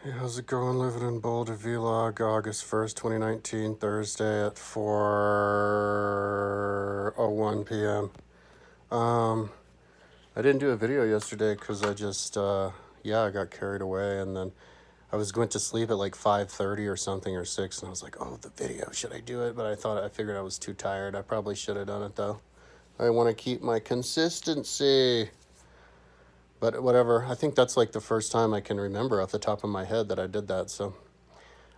Hey, how's it going? Living in Boulder vlog, August 1st, 2019, Thursday at 4:01 p.m. Um, I didn't do a video yesterday because I just, I got carried away, and then I was going to sleep at like 5:30 or something, or 6, and I was like, oh, the video, should I do it? But I figured I was too tired. I probably should have done it though. I want to keep my consistency. But whatever, I think that's like the first time I can remember off the top of my head that I did that, so.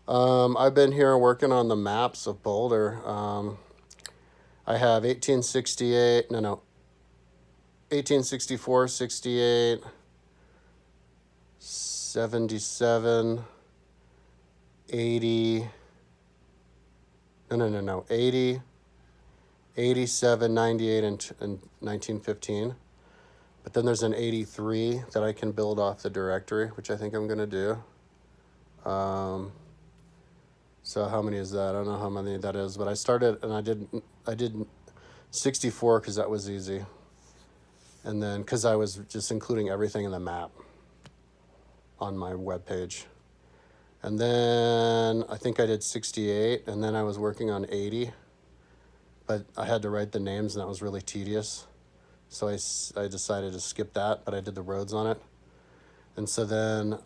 I've been here working on the maps of Boulder. I have 1868, 1864, 68, 77, 80, 80, 87, 98, and 1915. But then there's an 83 that I can build off the directory, which I think I'm going to do. So how many is that? I don't know how many that is, but I started and I did 64 because that was easy. And then because I was just including everything in the map on my webpage. And then I think I did 68, and then I was working on 80, but I had to write the names, and that was really tedious. So I decided to skip that, but I did the roads on it. And so then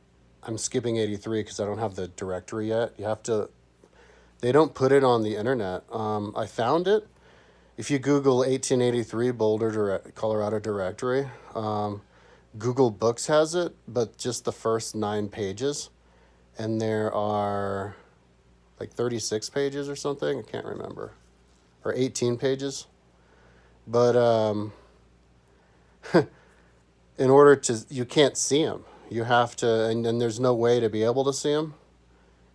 I'm skipping 83 because I don't have the directory yet. They don't put it on the internet. I found it. If you Google 1883 Boulder, Colorado directory, Google Books has it, but just the first 9 pages. And there are like 36 pages or something. I can't remember. Or 18 pages. But in order to, you can't see them. You have to, and there's no way to be able to see them.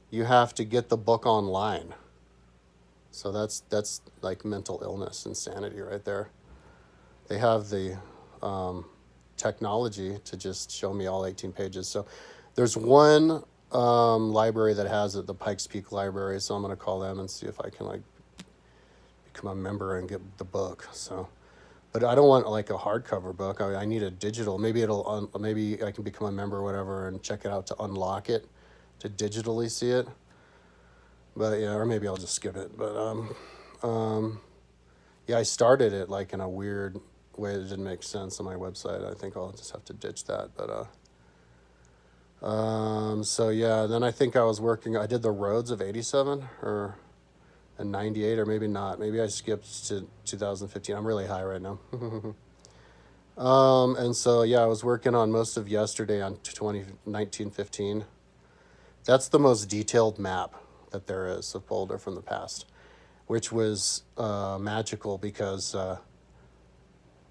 You have to get the book online. So that's like mental illness, insanity right there. They have the technology to just show me all 18 pages. So there's one library that has it, the Pikes Peak Library. So I'm going to call them and see if I can like become a member and get the book. So, but I don't want like a hardcover book. I need a digital. Maybe maybe I can become a member or whatever and check it out to unlock it, to digitally see it. But yeah, or maybe I'll just skip it. But yeah, I started it like in a weird way that didn't make sense on my website. I think I'll just have to ditch that. But so yeah, then I think I did the roads of 87 or and 98, or maybe not. Maybe I skipped to 2015. I'm really high right now. And so yeah, I was working on most of yesterday on 1915. That's the most detailed map that there is of Boulder from the past, which was magical because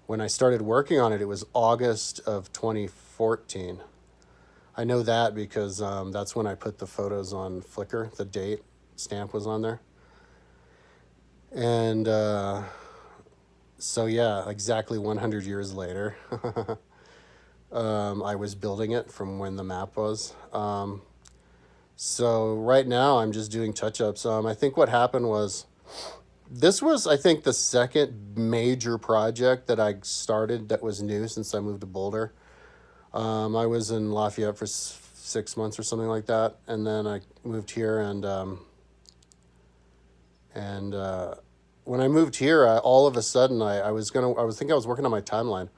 when I started working on it, it was August of 2014. I know that because that's when I put the photos on Flickr. The date stamp was on there. And so, yeah, exactly 100 years later, I was building it from when the map was. So right now I'm just doing touch-ups. I think what happened was, this was, I think, the second major project that I started that was new since I moved to Boulder. I was in Lafayette for 6 months or something like that, and then I moved here, and when I moved here, all of a sudden I was working on my timeline,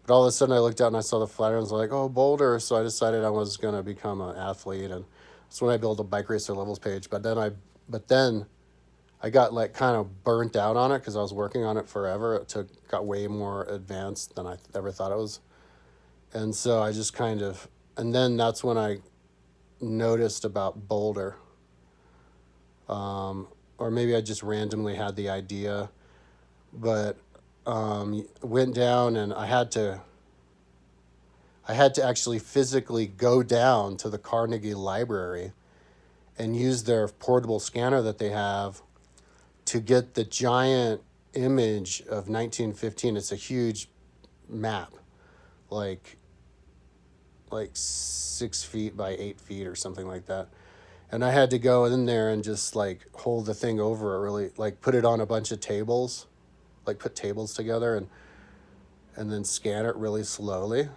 but all of a sudden I looked out and I saw the flyer and was like, oh, Boulder. So I decided I was gonna become an athlete, and that's when I built a bike racer levels page. But then I got like kind of burnt out on it because I was working on it forever. Got way more advanced than I ever thought it was. And so I just and then that's when I noticed about Boulder. Or maybe I just randomly had the idea, but went down, and I had to actually physically go down to the Carnegie Library and use their portable scanner that they have to get the giant image of 1915. It's a huge map, like 6 feet by 8 feet or something like that. And I had to go in there and just like hold the thing over it, really like put it on a bunch of tables, like put tables together, and then scan it really slowly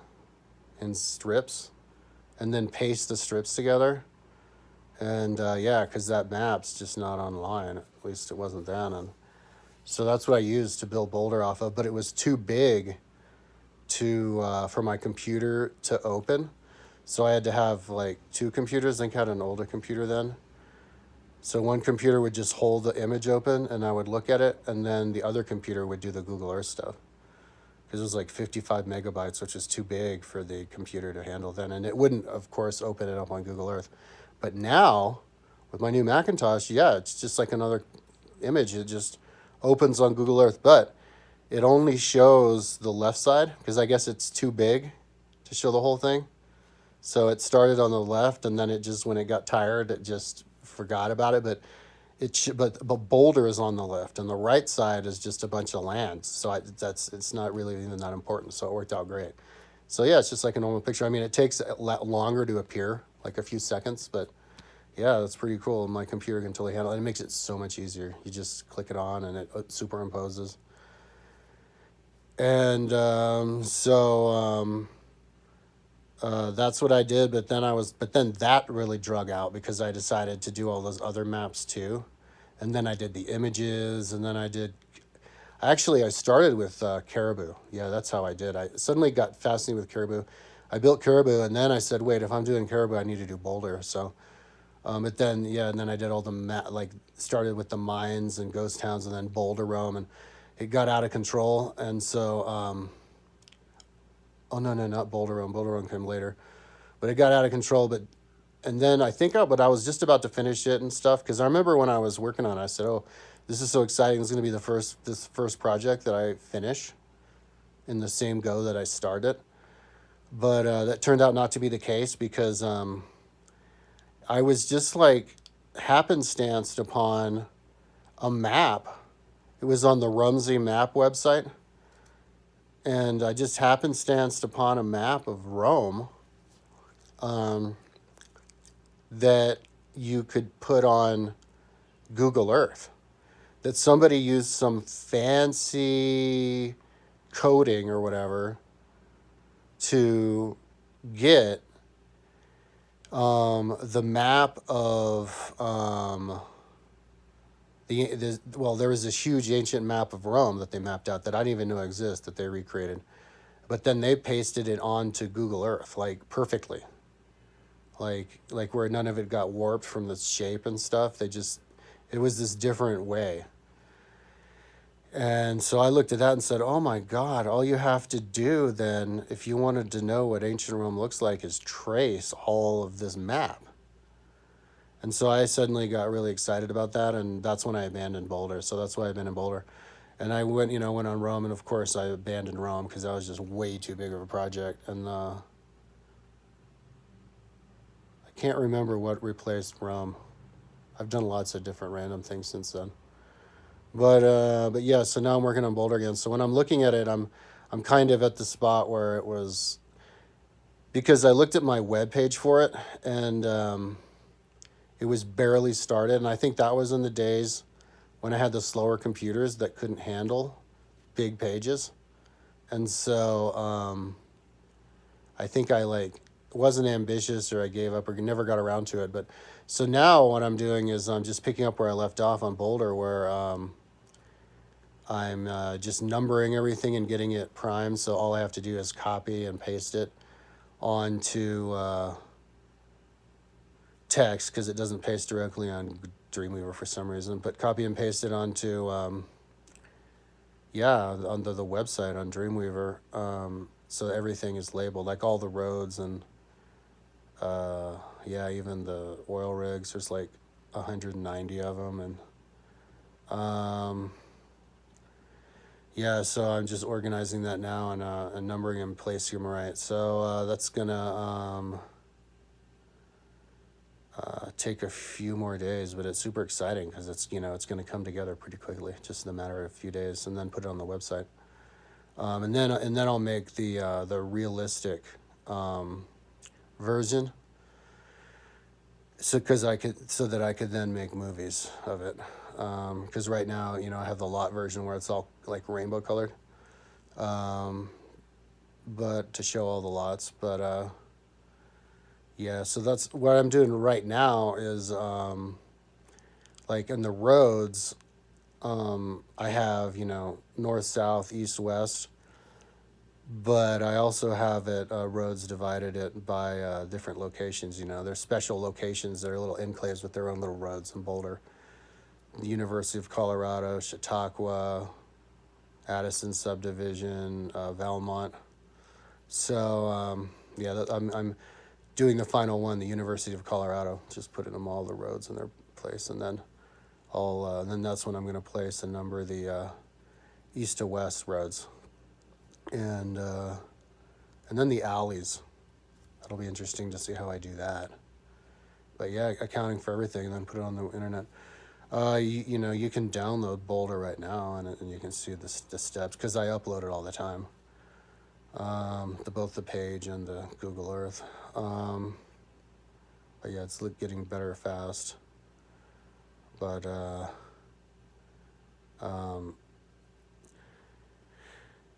in strips. and then paste the strips together. And yeah, because that map's just not online. At least it wasn't then. And so that's what I used to build Boulder off of. But it was too big to for my computer to open. So I had to have like two computers. I think I had an older computer then. So one computer would just hold the image open and I would look at it, and then the other computer would do the Google Earth stuff. Because it was like 55 megabytes, which is too big for the computer to handle then. And it wouldn't, of course, open it up on Google Earth. But now, with my new Macintosh, yeah, it's just like another image. It just opens on Google Earth. But it only shows the left side, because I guess it's too big to show the whole thing. So it started on the left, and then it just, when it got tired, it just forgot about it. But but Boulder is on the left, and the right side is just a bunch of land. So it's not really even that important. So it worked out great. So yeah, it's just like a normal picture. I mean, it takes a lot longer to appear, like a few seconds, but yeah, that's pretty cool. My computer can totally handle it. It makes it so much easier. You just click it on, and it superimposes. And that's what I did. But then that really drug out because I decided to do all those other maps too. And then I did the images, and then I started with caribou. Yeah, that's how I did. I suddenly got fascinated with caribou. I built caribou, and then I said, wait, if I'm doing caribou, I need to do Boulder. So, but then, yeah, and then I did all started with the mines and ghost towns, and then Boulder Rome, and it got out of control. And so, oh, no, not Boulder Rome. Boulder Rome came later. But it got out of control. And then but I was just about to finish it and stuff, because I remember when I was working on it, I said, oh, this is so exciting. It's going to be this first project that I finish in the same go that I started. But that turned out not to be the case, because I was just like happenstanced upon a map. It was on the Rumsey map website. And I just happenstanced upon a map of Rome that you could put on Google Earth. That somebody used some fancy coding or whatever to get the map of there was this huge ancient map of Rome that they mapped out that I didn't even know exists, that they recreated. But then they pasted it onto Google Earth, like perfectly. Like where none of it got warped from the shape and stuff. It was this different way. And so I looked at that and said, oh my God, all you have to do then, if you wanted to know what ancient Rome looks like, is trace all of this map. And so I suddenly got really excited about that, and that's when I abandoned Boulder. So that's why I've been in Boulder. And I went on Rome, and of course I abandoned Rome because that was just way too big of a project. And I can't remember what replaced Rome. I've done lots of different random things since then. But yeah, so now I'm working on Boulder again. So when I'm looking at it, I'm kind of at the spot where it was, because I looked at my webpage for it, and it was barely started. And I think that was in the days when I had the slower computers that couldn't handle big pages. And so I think I wasn't ambitious, or I gave up, or never got around to it. But so now what I'm doing is I'm just picking up where I left off on Boulder, where I'm just numbering everything and getting it primed. So all I have to do is copy and paste it onto text, because it doesn't paste directly on Dreamweaver for some reason. But copy and paste it onto onto the website on Dreamweaver. So everything is labeled, like all the roads and even the oil rigs. There's like 190 of them, and so I'm just organizing that now and numbering and placing them right. So that's gonna take a few more days, but it's super exciting because it's gonna come together pretty quickly, just in a matter of a few days, and then put it on the website. And then I'll make the realistic version, so that I could then make movies of it. Because right now, I have the lot version where it's all like rainbow colored, but to show all the lots. But Yeah, so that's what I'm doing right now is like in the roads, I have, north, south, east, west, but I also have it roads divided it by different locations. There's special locations. They're little enclaves with their own little roads in Boulder. The University of Colorado, Chautauqua, Addison subdivision, Valmont. So yeah, I'm doing the final one, the University of Colorado, just putting them all the roads in their place, and then then that's when I'm going to place a number of the east to west roads, and then the alleys. That'll be interesting to see how I do that. But yeah, accounting for everything, and then put it on the internet. You can download Boulder right now, and you can see the steps because I upload it all the time. Both the page and the Google Earth. But yeah, it's getting better fast. But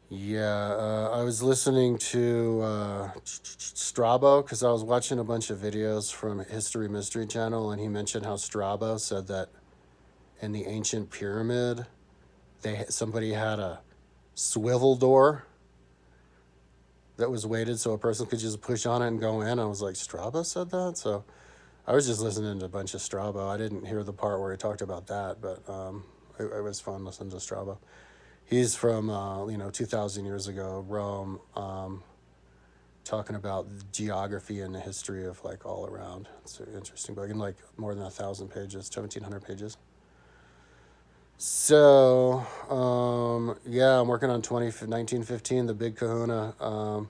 yeah, I was listening to Strabo because I was watching a bunch of videos from History Mystery Channel, and he mentioned how Strabo said that in the ancient pyramid, somebody had a swivel door that was weighted so a person could just push on it and go in. I was like, Strabo said that? So I was just listening to a bunch of Strabo. I didn't hear the part where he talked about that, but it was fun listening to Strabo. He's from 2,000 years ago, Rome, talking about geography and the history of like all around. It's an interesting book, in like more than 1,000 pages, 1,700 pages. So yeah, I'm working on 1915, the Big Kahuna.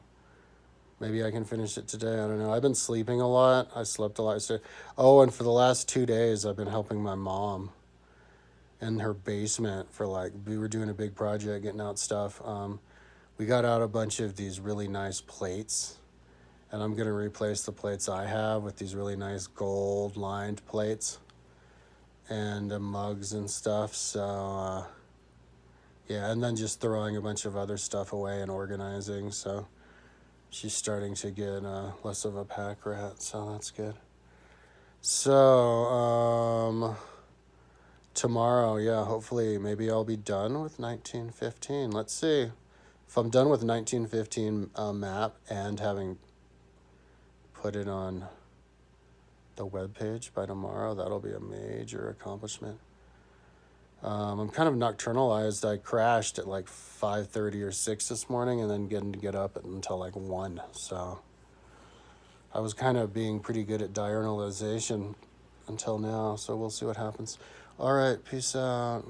Maybe I can finish it today. I don't know. I've been sleeping a lot. I slept a lot yesterday. Oh, and for the last 2 days, I've been helping my mom in her basement for we were doing a big project, getting out stuff. We got out a bunch of these really nice plates, and I'm gonna replace the plates I have with these really nice gold lined plates and mugs and stuff. So yeah, and then just throwing a bunch of other stuff away and organizing. So she's starting to get less of a pack rat, so that's good. So tomorrow, yeah, hopefully maybe I'll be done with 1915. Let's see. If I'm done with 1915 map and having put it on the webpage by tomorrow, that'll be a major accomplishment. I'm kind of nocturnalized. I crashed at like 5:30 or 6 this morning, and then getting to get up until like 1. So I was kind of being pretty good at diurnalization until now. So we'll see what happens. All right, peace out.